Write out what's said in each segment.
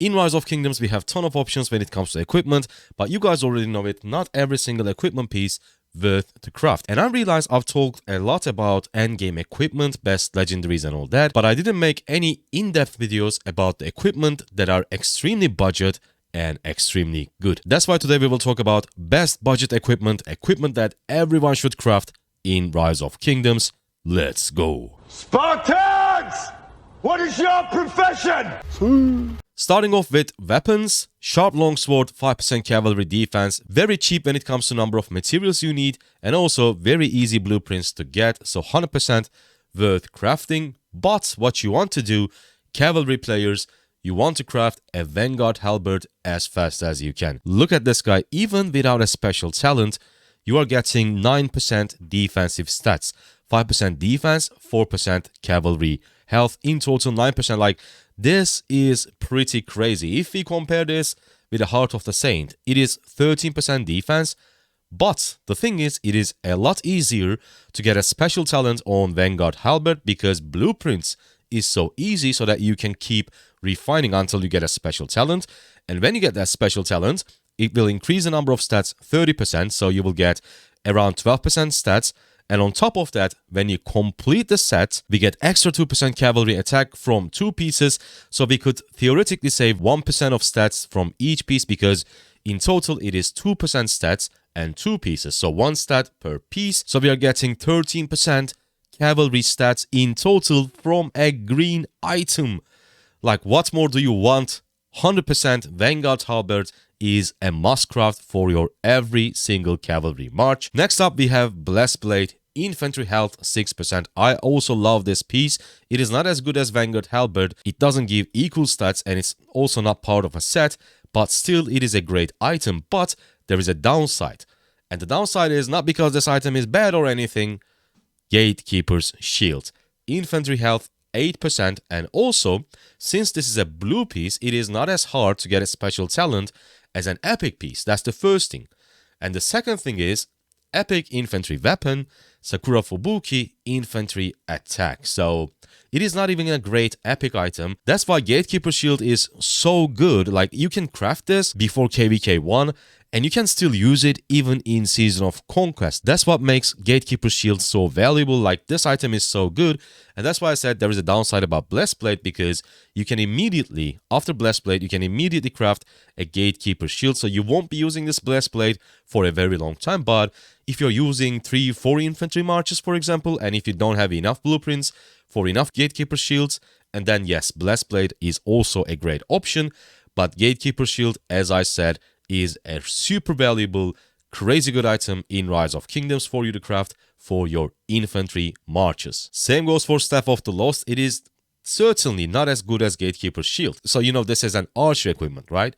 In Rise of Kingdoms, we have ton of options when it comes to equipment, but you guys already know it, not every single equipment piece worth to craft. And I realize I've talked a lot about endgame equipment, best legendaries and all that, but I didn't make any in-depth videos about the equipment that are extremely budget and extremely good. That's why today we will talk about best budget equipment that everyone should craft in Rise of Kingdoms. Let's go. Spartans! What is your profession? Starting off with weapons, sharp longsword, 5% cavalry defense, very cheap when it comes to number of materials you need, and also very easy blueprints to get, so 100% worth crafting. But what you want to do, cavalry players, you want to craft a Vanguard halberd as fast as you can. Look at this guy, even without a special talent, you are getting 9% defensive stats. 5% defense, 4% cavalry health, in total 9%. Like, this is pretty crazy. If we compare this with the Heart of the Saint, it is 13% defense, but the thing is, it is a lot easier to get a special talent on Vanguard halberd because blueprints is so easy so that you can keep refining until you get a special talent. And when you get that special talent, it will increase the number of stats 30%, so you will get around 12% stats. And on top of that, when you complete the set, we get extra 2% cavalry attack from 2 pieces, so we could theoretically save 1% of stats from each piece because in total it is 2% stats and 2 pieces, so 1 stat per piece. So we are getting 13% cavalry stats in total from a green item. Like, what more do you want? 100% Vanguard halberd is a must craft for your every single cavalry march. Next up, we have Blessed Blade, infantry health 6%. I also love this piece. It is not as good as Vanguard halberd. It doesn't give equal stats and it's also not part of a set, but still it is a great item. But there is a downside. And the downside is not because this item is bad or anything. Gatekeeper's Shield. Infantry health 8%, and also, since this is a blue piece, it is not as hard to get a special talent as an epic piece. That's the first thing. And the second thing is epic infantry weapon, Sakura Fubuki infantry attack. So it is not even a great epic item. That's why Gatekeeper Shield is so good. Like, you can craft this before KVK 1 and you can still use it even in Season of Conquest. That's what makes Gatekeeper Shield so valuable. Like, this item is so good, and that's why I said there is a downside about Blessed Blade, because you can immediately, after Blessed Blade, you can immediately craft a Gatekeeper Shield, so you won't be using this Blessed Blade for a very long time. But if you're using 3-4 infantry marches, for example, and if you don't have enough blueprints for enough Gatekeeper Shields, and then yes, Blessed Blade is also a great option. But Gatekeeper Shield, as I said, is a super valuable, crazy good item in Rise of Kingdoms for you to craft for your infantry marches. Same goes for Staff of the Lost. It is certainly not as good as Gatekeeper Shield. So, you know, this is an archer equipment, right?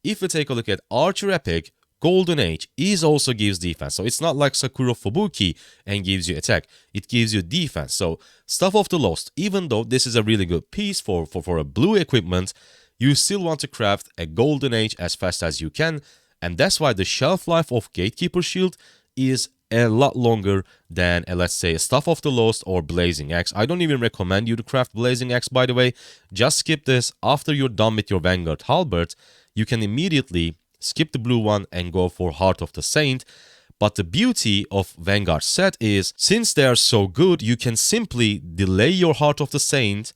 If we take a look at Archer Epic, Golden Age also gives defense. So it's not like Sakura Fubuki and gives you attack. It gives you defense. So Staff of the Lost, even though this is a really good piece for a blue equipment, you still want to craft a Golden Age as fast as you can, and that's why the shelf life of Gatekeeper Shield is a lot longer than, let's say, Staff of the Lost or Blazing Axe. I don't even recommend you to craft Blazing Axe, by the way. Just skip this. After you're done with your Vanguard halberd, you can immediately skip the blue one and go for Heart of the Saint. But the beauty of Vanguard set is, since they are so good, you can simply delay your Heart of the Saint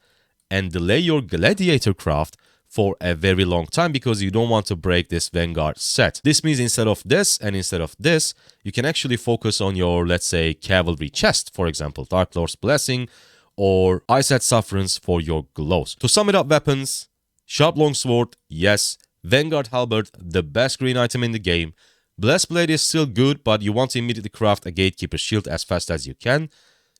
and delay your Gladiator craft for a very long time because you don't want to break this Vanguard set. This means instead of this and instead of this, you can actually focus on your, let's say, cavalry chest, for example, Dark Lord's Blessing or Ice at Sufferance for your glows. To sum it up, weapons, sharp longsword, yes. Vanguard halberd, the best green item in the game. Blessed Blade is still good, but you want to immediately craft a Gatekeeper Shield as fast as you can.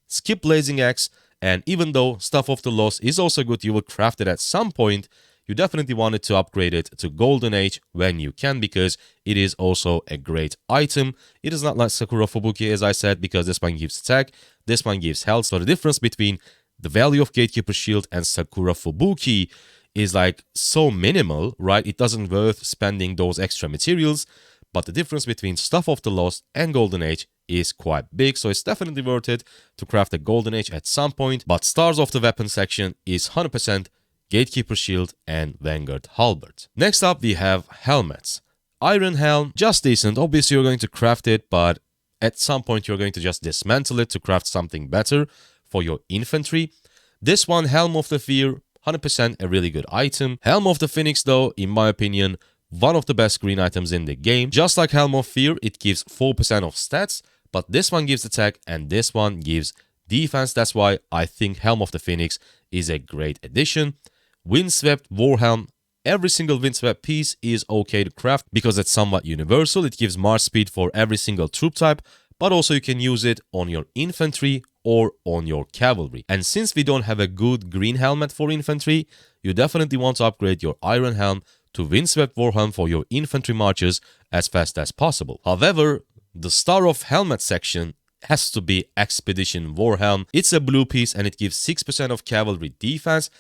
Skip Blazing Axe, and even though Staff of the Lost is also good, you will craft it at some point. You definitely wanted to upgrade it to Golden Age when you can, because it is also a great item. It is not like Sakura Fubuki, as I said, because this one gives attack, this one gives health. So the difference between the value of Gatekeeper Shield and Sakura Fubuki is like so minimal, right? It doesn't worth spending those extra materials. But the difference between Staff of the Lost and Golden Age is quite big, so it's definitely worth it to craft a Golden Age at some point. But Stars of the Weapon section is 100% Gatekeeper Shield, and Vanguard Halberd. Next up, we have helmets. Iron Helm, just decent. Obviously, you're going to craft it, but at some point, you're going to just dismantle it to craft something better for your infantry. This one, Helm of the Fear, 100% a really good item. Helm of the Phoenix, though, in my opinion, one of the best green items in the game. Just like Helm of Fear, it gives 4% of stats, but this one gives attack and this one gives defense. That's why I think Helm of the Phoenix is a great addition. Windswept Warhelm. Every single windswept piece is okay to craft because it's somewhat universal. It gives march speed for every single troop type, but also you can use it on your infantry or on your cavalry. And since we don't have a good green helmet for infantry, you definitely want to upgrade your Iron Helm to Windswept Warhelm for your infantry marches as fast as possible. However, the star of helmet section has to be Expedition Warhelm. It's a blue piece and it gives 6% of cavalry defense,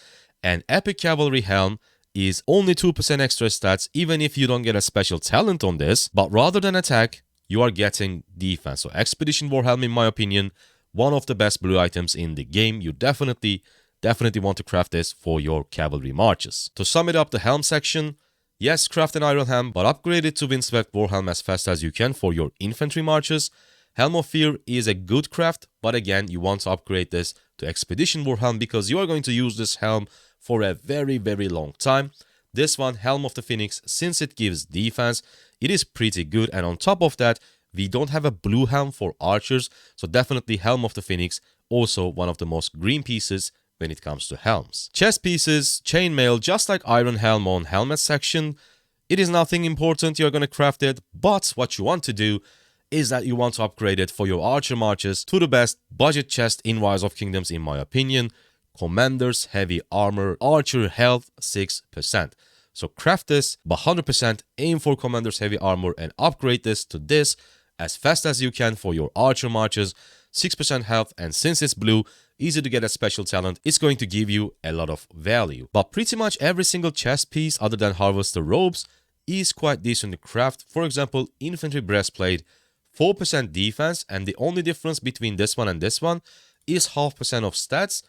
and Epic Cavalry Helm is only 2% extra stats even if you don't get a special talent on this, but rather than attack, you are getting defense. So Expedition Warhelm, in my opinion, one of the best blue items in the game. You definitely want to craft this for your cavalry marches. To sum it up, the helm section, yes, craft an Iron Helm, but upgrade it to Windswept Warhelm as fast as you can for your infantry marches. Helm of Fear is a good craft, but again, you want to upgrade this to Expedition Warhelm because you are going to use this helm for a very long time. This one, Helm of the Phoenix, since it gives defense, it is pretty good, and on top of that, we don't have a blue helm for archers, so definitely Helm of the Phoenix, also one of the most green pieces when it comes to helms. Chest pieces, chainmail, just like Iron Helm on helmet section, it is nothing important, you're gonna craft it, but what you want to do is that you want to upgrade it for your archer marches to the best budget chest in Rise of Kingdoms, in my opinion. Commander's Heavy Armor, Archer Health 6%. So craft this, but 100% aim for Commander's Heavy Armor and upgrade this to this as fast as you can for your archer marches. 6% health, and since it's blue, easy to get a special talent, it's going to give you a lot of value. But pretty much every single chest piece other than Harvester Robes is quite decent to craft. For example, Infantry Breastplate, 4% defense, and the only difference between this one and this one is 0.5% of stats.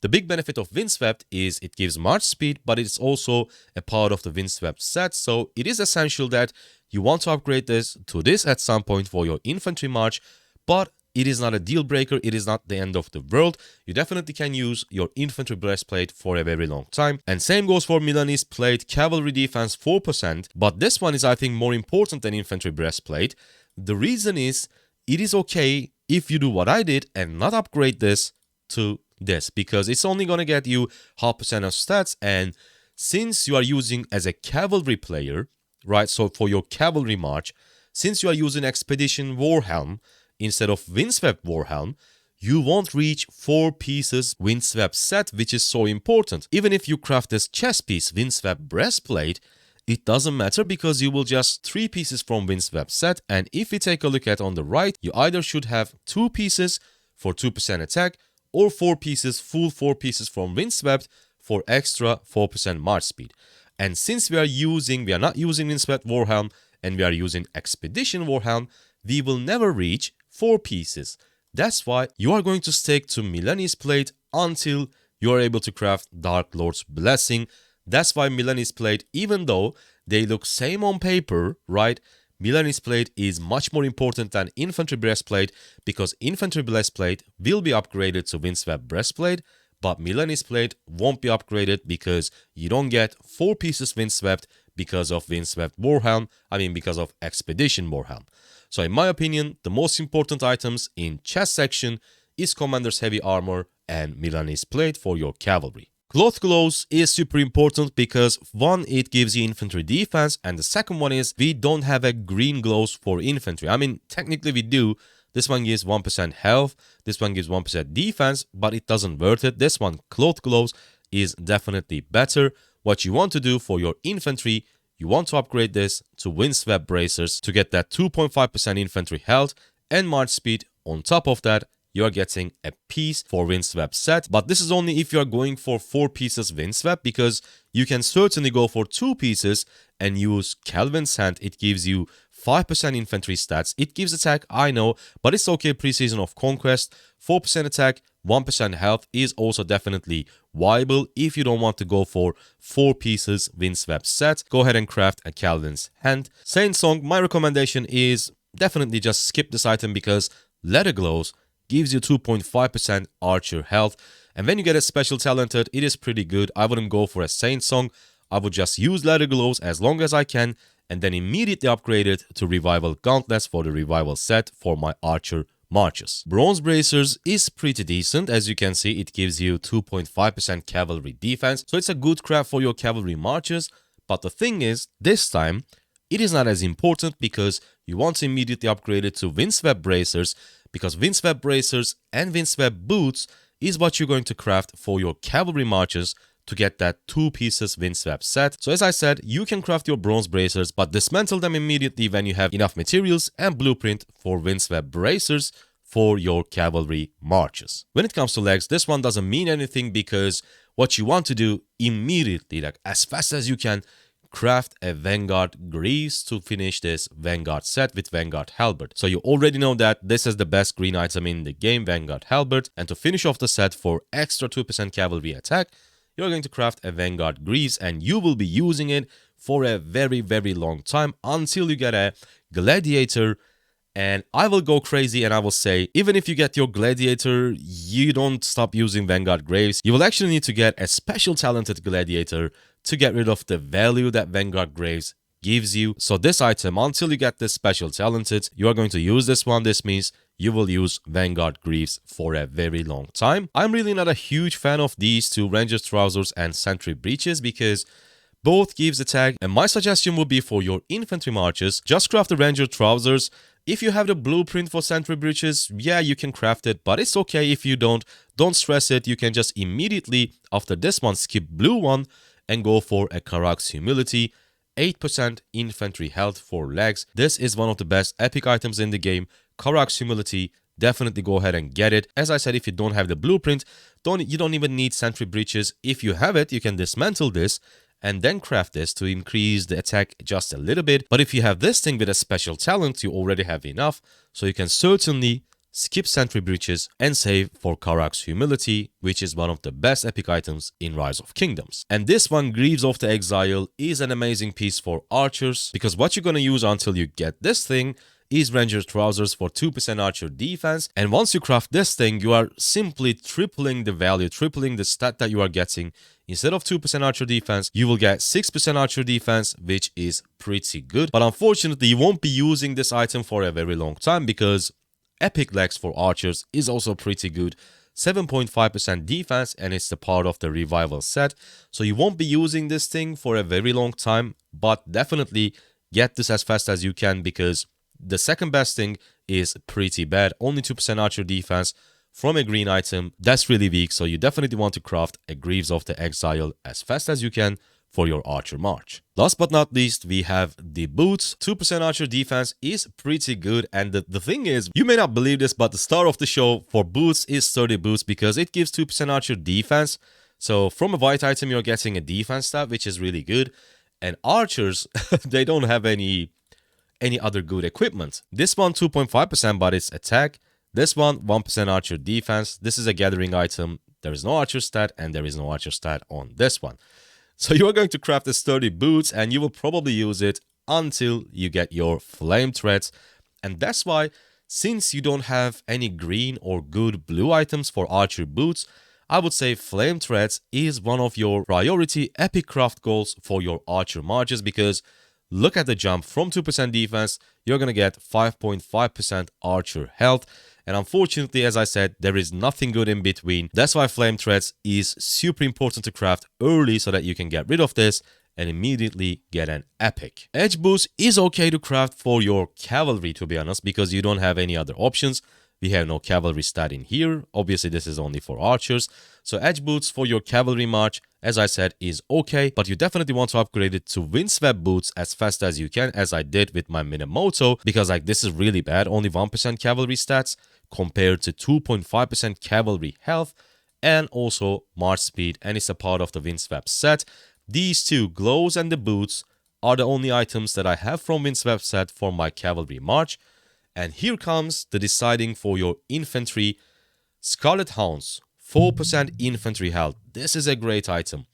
The big benefit of Windswept is it gives march speed, but it's also a part of the Windswept set, so it is essential that you want to upgrade this to this at some point for your infantry march, but it is not a deal breaker, it is not the end of the world. You definitely can use your infantry breastplate for a very long time. And same goes for Milanese plate, cavalry defense 4%, but this one is, I think, more important than infantry breastplate. The reason is, it is okay if you do what I did and not upgrade this to this, because it's only gonna get you 0.5% of stats, and since you are using as a cavalry player, right, so for your cavalry march, since you are using Expedition Warhelm instead of Windswept Warhelm, you won't reach 4 pieces Windswept set, which is so important. Even if you craft this chest piece Windswept Breastplate, it doesn't matter because you will just 3 pieces from Windswept set, and if we take a look at on the right, you either should have 2 pieces for 2% attack, or 4 pieces, full 4 pieces from Windswept for extra 4% march speed. And since we are not using Windswept Warhelm and we are using Expedition Warhelm, we will never reach 4 pieces. That's why you are going to stick to Milanese plate until you are able to craft Dark Lord's Blessing. That's why Milanese plate, even though they look same on paper, right? Milanese plate is much more important than infantry breastplate because infantry breastplate will be upgraded to Windswept breastplate, but Milanese plate won't be upgraded because you don't get 4 pieces Windswept because of Windswept Warhelm, because of Expedition Warhelm. So in my opinion, the most important items in chest section is Commander's Heavy Armor and Milanese plate for your cavalry. Cloth gloves is super important because one, it gives you infantry defense, and the second one is we don't have a green gloves for infantry. Technically we do. This one gives 1% health, this one gives 1% defense, but it doesn't worth it. This one, cloth gloves, is definitely better. What you want to do for your infantry, you want to upgrade this to Windswept bracers to get that 2.5% infantry health and march speed. On top of that, you are getting a piece for Windswept set, but this is only if you are going for 4 pieces Windswept, because you can certainly go for 2 pieces and use Calvin's Hand. It gives you 5% infantry stats. It gives attack, I know, but it's okay. Preseason of Conquest, 4% attack, 1% health is also definitely viable if you don't want to go for 4 pieces windswept set. Go ahead and craft a Kaladin's Hand. Saint Song, my recommendation is definitely just skip this item because Letter Glows gives you 2.5% archer health, and when you get a special talented, it is pretty good. I wouldn't go for a Saint Song. I would just use Letter Glows as long as I can and then immediately upgrade it to Revival Gauntlets for the Revival set for my archer marches. Bronze Bracers is pretty decent. As you can see, it gives you 2.5% cavalry defense, so it's a good craft for your cavalry marches. But the thing is, this time, it is not as important because you want to immediately upgrade it to Windswept Bracers, because Windswept Bracers and Windswept Boots is what you're going to craft for your cavalry marches to get that 2 pieces windswept set. So as I said, you can craft your bronze bracers, but dismantle them immediately when you have enough materials and blueprint for windswept bracers for your cavalry marches. When it comes to legs, this one doesn't mean anything because what you want to do immediately, like as fast as you can, craft a Vanguard Greaves to finish this Vanguard set with Vanguard Halberd. So you already know that this is the best green item in the game, Vanguard Halberd, and to finish off the set for extra 2% cavalry attack, you're going to craft a Vanguard Greaves and you will be using it for a very, very long time until you get a Gladiator. And I will go crazy and I will say, even if you get your Gladiator, you don't stop using Vanguard Graves. You will actually need to get a special talented Gladiator to get rid of the value that Vanguard Graves gives you. So this item, until you get this special talented, you are going to use this one. This means you will use Vanguard Greaves for a very long time. I'm really not a huge fan of these two, Ranger's Trousers and Sentry Breeches, because both gives attack, and my suggestion would be for your infantry marches, just craft the Ranger Trousers. If you have the blueprint for Sentry Breeches, yeah, you can craft it, but it's okay if you don't stress it. You can just immediately, after this one, skip blue one and go for a Karak's Humility. 8% infantry health for legs. This is one of the best epic items in the game. Karak's Humility, definitely go ahead and get it. As I said, if you don't have the blueprint, you don't even need Sentry Breeches. If you have it, you can dismantle this and then craft this to increase the attack just a little bit. But if you have this thing with a special talent, you already have enough. So you can certainly skip Sentry Breeches and save for Karak's Humility, which is one of the best epic items in Rise of Kingdoms. And this one, Greaves of the Exile, is an amazing piece for archers, because what you're going to use until you get this thing is Ranger's Trousers for 2% archer defense. And once you craft this thing, you are simply tripling the value, tripling the stat that you are getting. Instead of 2% archer defense, you will get 6% archer defense, which is pretty good. But unfortunately, you won't be using this item for a very long time because Epic Legs for archers is also pretty good. 7.5% defense, and it's the part of the revival set. So you won't be using this thing for a very long time, but definitely get this as fast as you can because the second best thing is pretty bad. Only 2% archer defense from a green item. That's really weak, so you definitely want to craft a Greaves of the Exile as fast as you can for your archer march. Last but not least, we have the boots. 2% archer defense is pretty good, and the thing is, you may not believe this, but the star of the show for boots is Sturdy Boots because it gives 2% archer defense. So from a white item, you're getting a defense stat, which is really good. And archers, they don't have any other good equipment. This one 2.5%, but it's attack. This one 1% archer defense. This is a gathering item. There is no archer stat, and there is no archer stat on this one. So you are going to craft a Sturdy Boots, and you will probably use it until you get your Flame Threads. And that's why, since you don't have any green or good blue items for archer boots, I would say Flame Threads is one of your priority epic craft goals for your archer marches, because look at the jump from 2% defense, you're going to get 5.5% archer health. And unfortunately, as I said, there is nothing good in between. That's why Flame Threads is super important to craft early so that you can get rid of this and immediately get an epic. Edge Boost is okay to craft for your cavalry, to be honest, because you don't have any other options. We have no cavalry stat in here. Obviously, this is only for archers. So Edge Boots for your cavalry march, as I said, is okay, but you definitely want to upgrade it to Windswept Boots as fast as you can, as I did with my Minamoto, because like this is really bad, only 1% cavalry stats compared to 2.5% cavalry health and also march speed, and it's a part of the Windswept set. These two, Glows and the Boots, are the only items that I have from Windswept set for my cavalry march. And here comes the deciding for your infantry. Scarlet Hounds, 4% infantry health. This is a great item.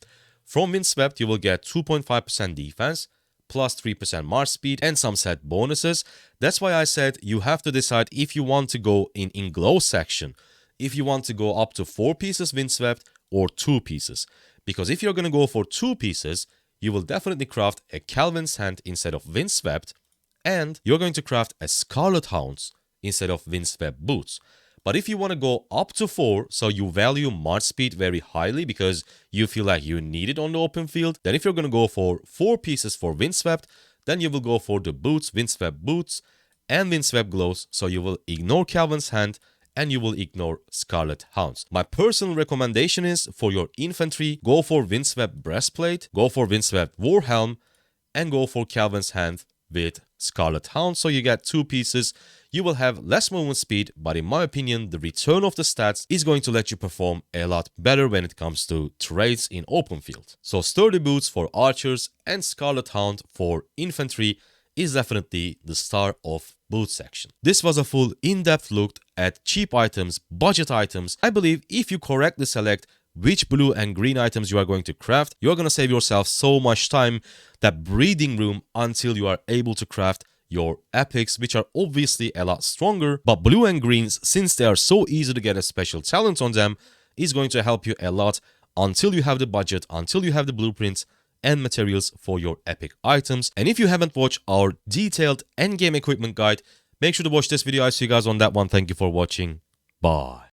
From Windswept, you will get 2.5% defense, plus 3% march speed, and some set bonuses. That's why I said you have to decide if you want to go in glow section, if you want to go up to 4 pieces Windswept or 2 pieces. Because if you're going to go for 2 pieces, you will definitely craft a Calvin's Hand instead of Windswept, and you're going to craft a Scarlet Hounds instead of Windswept boots. But if you want to go up to 4, so you value march speed very highly because you feel like you need it on the open field, then if you're going to go for 4 pieces for Windswept, then you will go for the boots, Windswept boots, and Windswept glows, so you will ignore Calvin's Hand and you will ignore Scarlet Hounds. My personal recommendation is for your infantry, go for Windswept breastplate, go for Windswept war helm, and go for Calvin's Hand with Scarlet Hound, so you get 2 pieces. You will have less movement speed, but in my opinion, the return of the stats is going to let you perform a lot better when it comes to traits in open field. So sturdy boots for archers and Scarlet Hound for infantry is definitely the star of boot section. This was a full in-depth look at cheap items, budget items. I believe if you correctly select which blue and green items you are going to craft, you're going to save yourself so much time, that breathing room until you are able to craft your epics, which are obviously a lot stronger. But blue and greens, since they are so easy to get a special talent on them, is going to help you a lot until you have the budget, until you have the blueprints and materials for your epic items. And if you haven't watched our detailed endgame equipment guide, make sure to watch this video. I see you guys on that one. Thank you for watching. Bye.